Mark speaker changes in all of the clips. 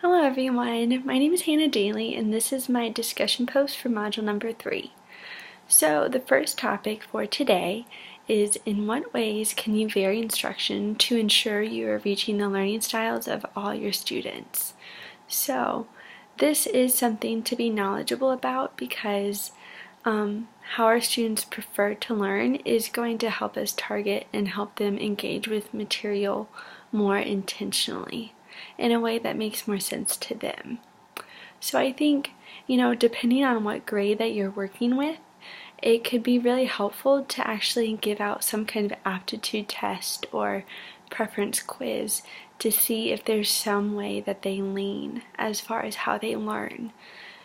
Speaker 1: Hello everyone, my name is Hannah Daly and this is my discussion post for module number 3. So the first topic for today is in what ways can you vary instruction to ensure you are reaching the learning styles of all your students. So this is something to be knowledgeable about because how our students prefer to learn is going to help us target and help them engage with material more intentionally in a way that makes more sense to them. So I think, depending on what grade that you're working with, it could be really helpful to actually give out some kind of aptitude test or preference quiz to see if there's some way that they lean as far as how they learn,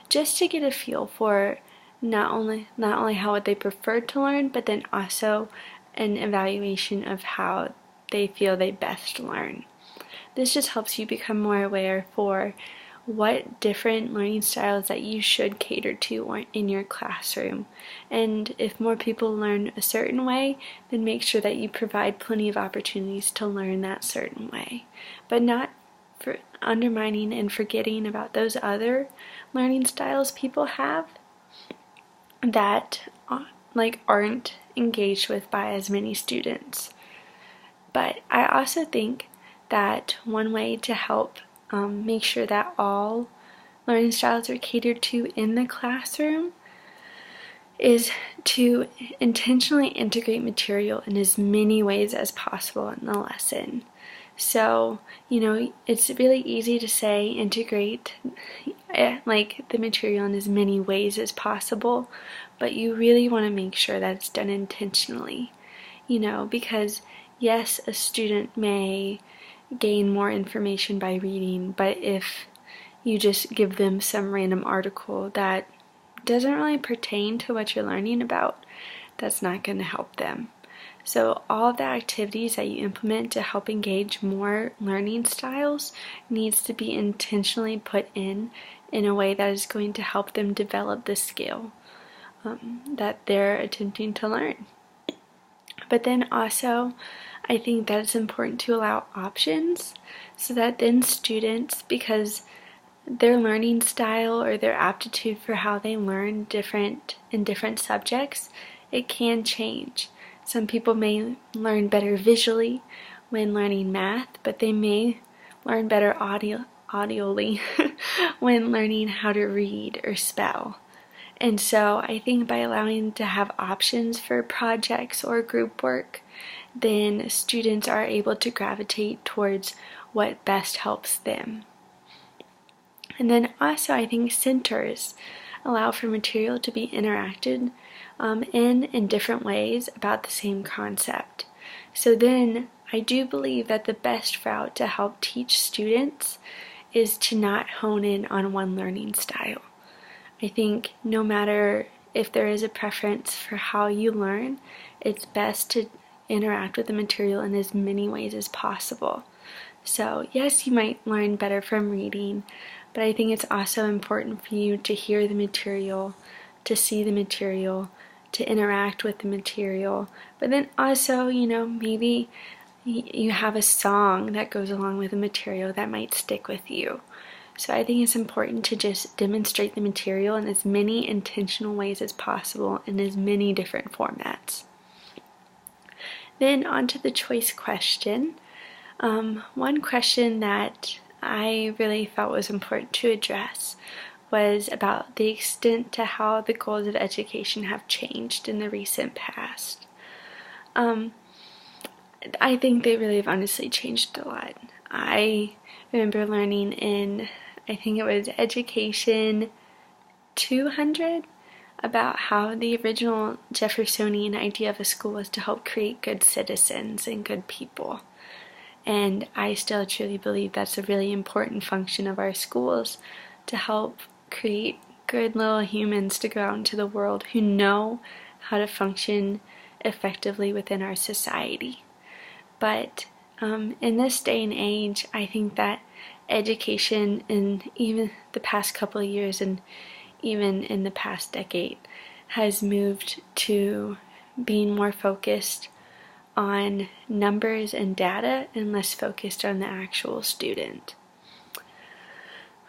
Speaker 1: just to get a feel for not only how would they prefer to learn, but then also an evaluation of how they feel they best learn. This just helps you become more aware for what different learning styles that you should cater to in your classroom. And if more people learn a certain way, then make sure that you provide plenty of opportunities to learn that certain way, but not for undermining and forgetting about those other learning styles people have that aren't engaged with by as many students. But I also think that one way to help make sure that all learning styles are catered to in the classroom is to intentionally integrate material in as many ways as possible in the lesson. So, it's really easy to say integrate the material in as many ways as possible, but you really want to make sure that it's done intentionally, because yes, a student may gain more information by reading, but if you just give them some random article that doesn't really pertain to what you're learning about, that's not going to help them. So all of the activities that you implement to help engage more learning styles needs to be intentionally put in a way that is going to help them develop the skill that they're attempting to learn. But then also, I think that it's important to allow options so that then students, because their learning style or their aptitude for how they learn in different subjects, it can change. Some people may learn better visually when learning math, but they may learn better audially when learning how to read or spell. And so I think by allowing to have options for projects or group work, then students are able to gravitate towards what best helps them. And then also I think centers allow for material to be interacted in different ways about the same concept. So then I do believe that the best route to help teach students is to not hone in on one learning style. I think no matter if there is a preference for how you learn, it's best to interact with the material in as many ways as possible. So yes, you might learn better from reading, but I think it's also important for you to hear the material, to see the material, to interact with the material, but then also, maybe you have a song that goes along with the material that might stick with you. So I think it's important to just demonstrate the material in as many intentional ways as possible in as many different formats. Then on to the choice question. One question that I really felt was important to address was about the extent to how the goals of education have changed in the recent past. I think they really have honestly changed a lot. I remember learning in, I think it was Education 200, about how the original Jeffersonian idea of a school was to help create good citizens and good people. And I still truly believe that's a really important function of our schools, to help create good little humans to go out into the world who know how to function effectively within our society. But in this day and age, I think that education in even the past couple of years and even in the past decade has moved to being more focused on numbers and data and less focused on the actual student.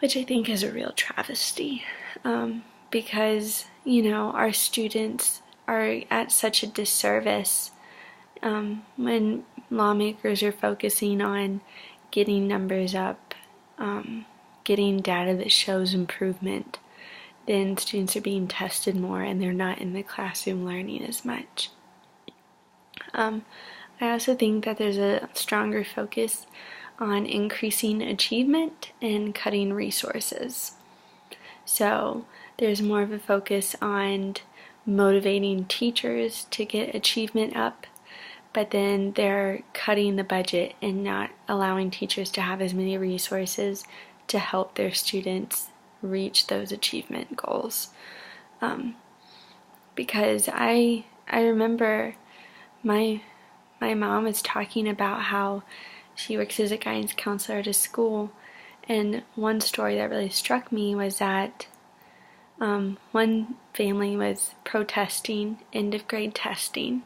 Speaker 1: which I think is a real travesty, because, our students are at such a disservice when lawmakers are focusing on getting numbers up, getting data that shows improvement. Then students are being tested more and they're not in the classroom learning as much. I also think that there's a stronger focus on increasing achievement and cutting resources. So there's more of a focus on motivating teachers to get achievement up, but then they're cutting the budget and not allowing teachers to have as many resources to help their students reach those achievement goals. Because I remember my mom was talking about how she works as a guidance counselor at a school, and one story that really struck me was that one family was protesting end of grade testing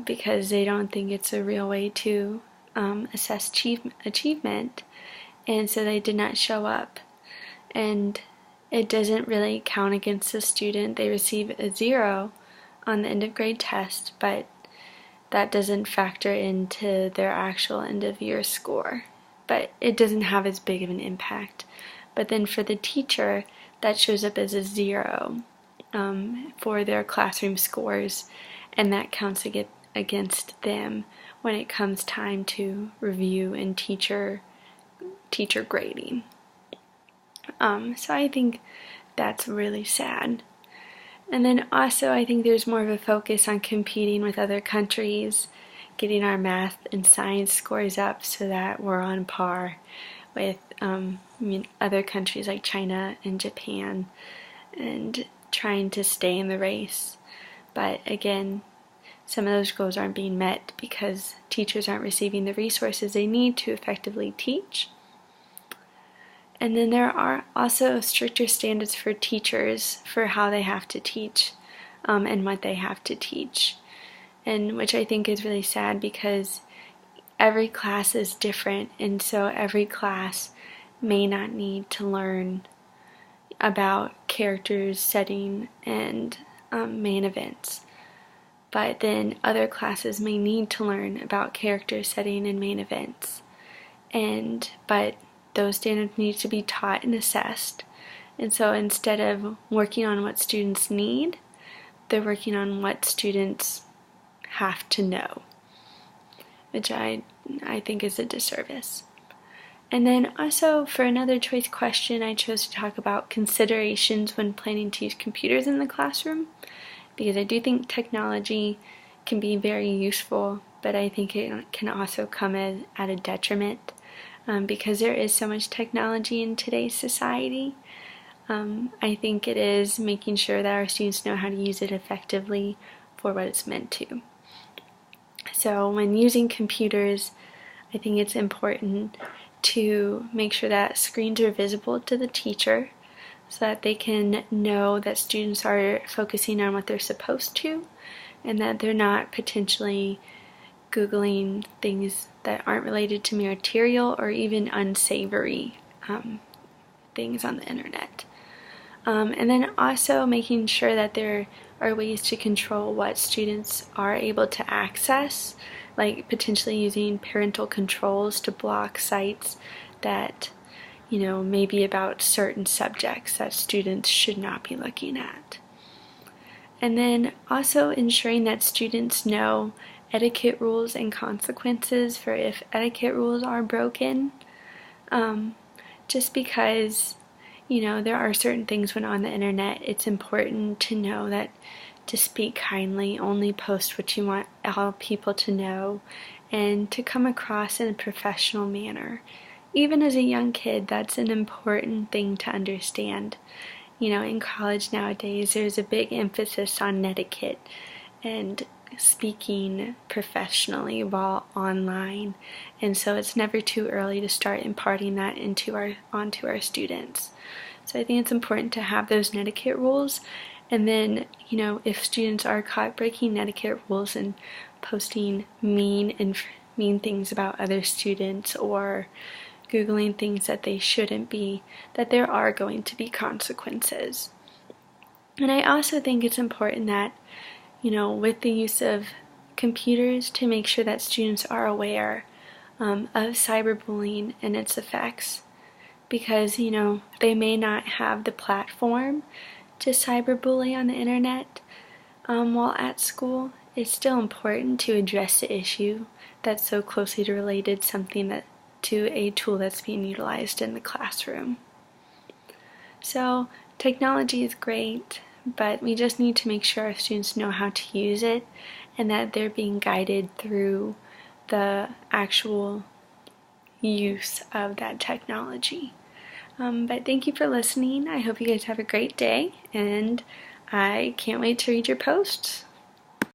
Speaker 1: because they don't think it's a real way to assess achievement, and so they did not show up. And it doesn't really count against the student. They receive a 0 on the end of grade test, but that doesn't factor into their actual end of year score. But it doesn't have as big of an impact. But then for the teacher, that shows up as a 0 for their classroom scores, and that counts against them when it comes time to review and teacher grading. So I think that's really sad. And then also I think there's more of a focus on competing with other countries, getting our math and science scores up so that we're on par with other countries like China and Japan, and trying to stay in the race. But again, some of those goals aren't being met because teachers aren't receiving the resources they need to effectively teach. And then there are also stricter standards for teachers for how they have to teach and what they have to teach, and which I think is really sad because every class is different, and so every class may not need to learn about characters, setting, and main events. But then other classes may need to learn about character, setting, and main events. But those standards need to be taught and assessed. And so instead of working on what students need, they're working on what students have to know, which I think is a disservice. And then also for another choice question, I chose to talk about considerations when planning to use computers in the classroom, because I do think technology can be very useful, but I think it can also come at a detriment. Because there is so much technology in today's society. I think it is making sure that our students know how to use it effectively for what it's meant to. So when using computers, I think it's important to make sure that screens are visible to the teacher so that they can know that students are focusing on what they're supposed to, and that they're not potentially Googling things that aren't related to material or even unsavory things on the internet. And then also making sure that there are ways to control what students are able to access, like potentially using parental controls to block sites that, may be about certain subjects that students should not be looking at. And then also ensuring that students know etiquette rules and consequences for if etiquette rules are broken, just because there are certain things when on the internet, it's important to know that to speak kindly, only post what you want all people to know, and to come across in a professional manner. Even as a young kid, that's an important thing to understand. In college nowadays, there's a big emphasis on etiquette and speaking professionally while online, and so it's never too early to start imparting that onto our students. So I think it's important to have those etiquette rules, and then if students are caught breaking etiquette rules and posting mean things about other students, or Googling things that they shouldn't be, that there are going to be consequences. And I also think it's important that, with the use of computers, to make sure that students are aware of cyberbullying and its effects, because they may not have the platform to cyberbully on the internet while at school. It's still important to address the issue that's so closely related to a tool that's being utilized in the classroom. So technology is great, but we just need to make sure our students know how to use it and that they're being guided through the actual use of that technology. But thank you for listening. I hope you guys have a great day, and I can't wait to read your posts.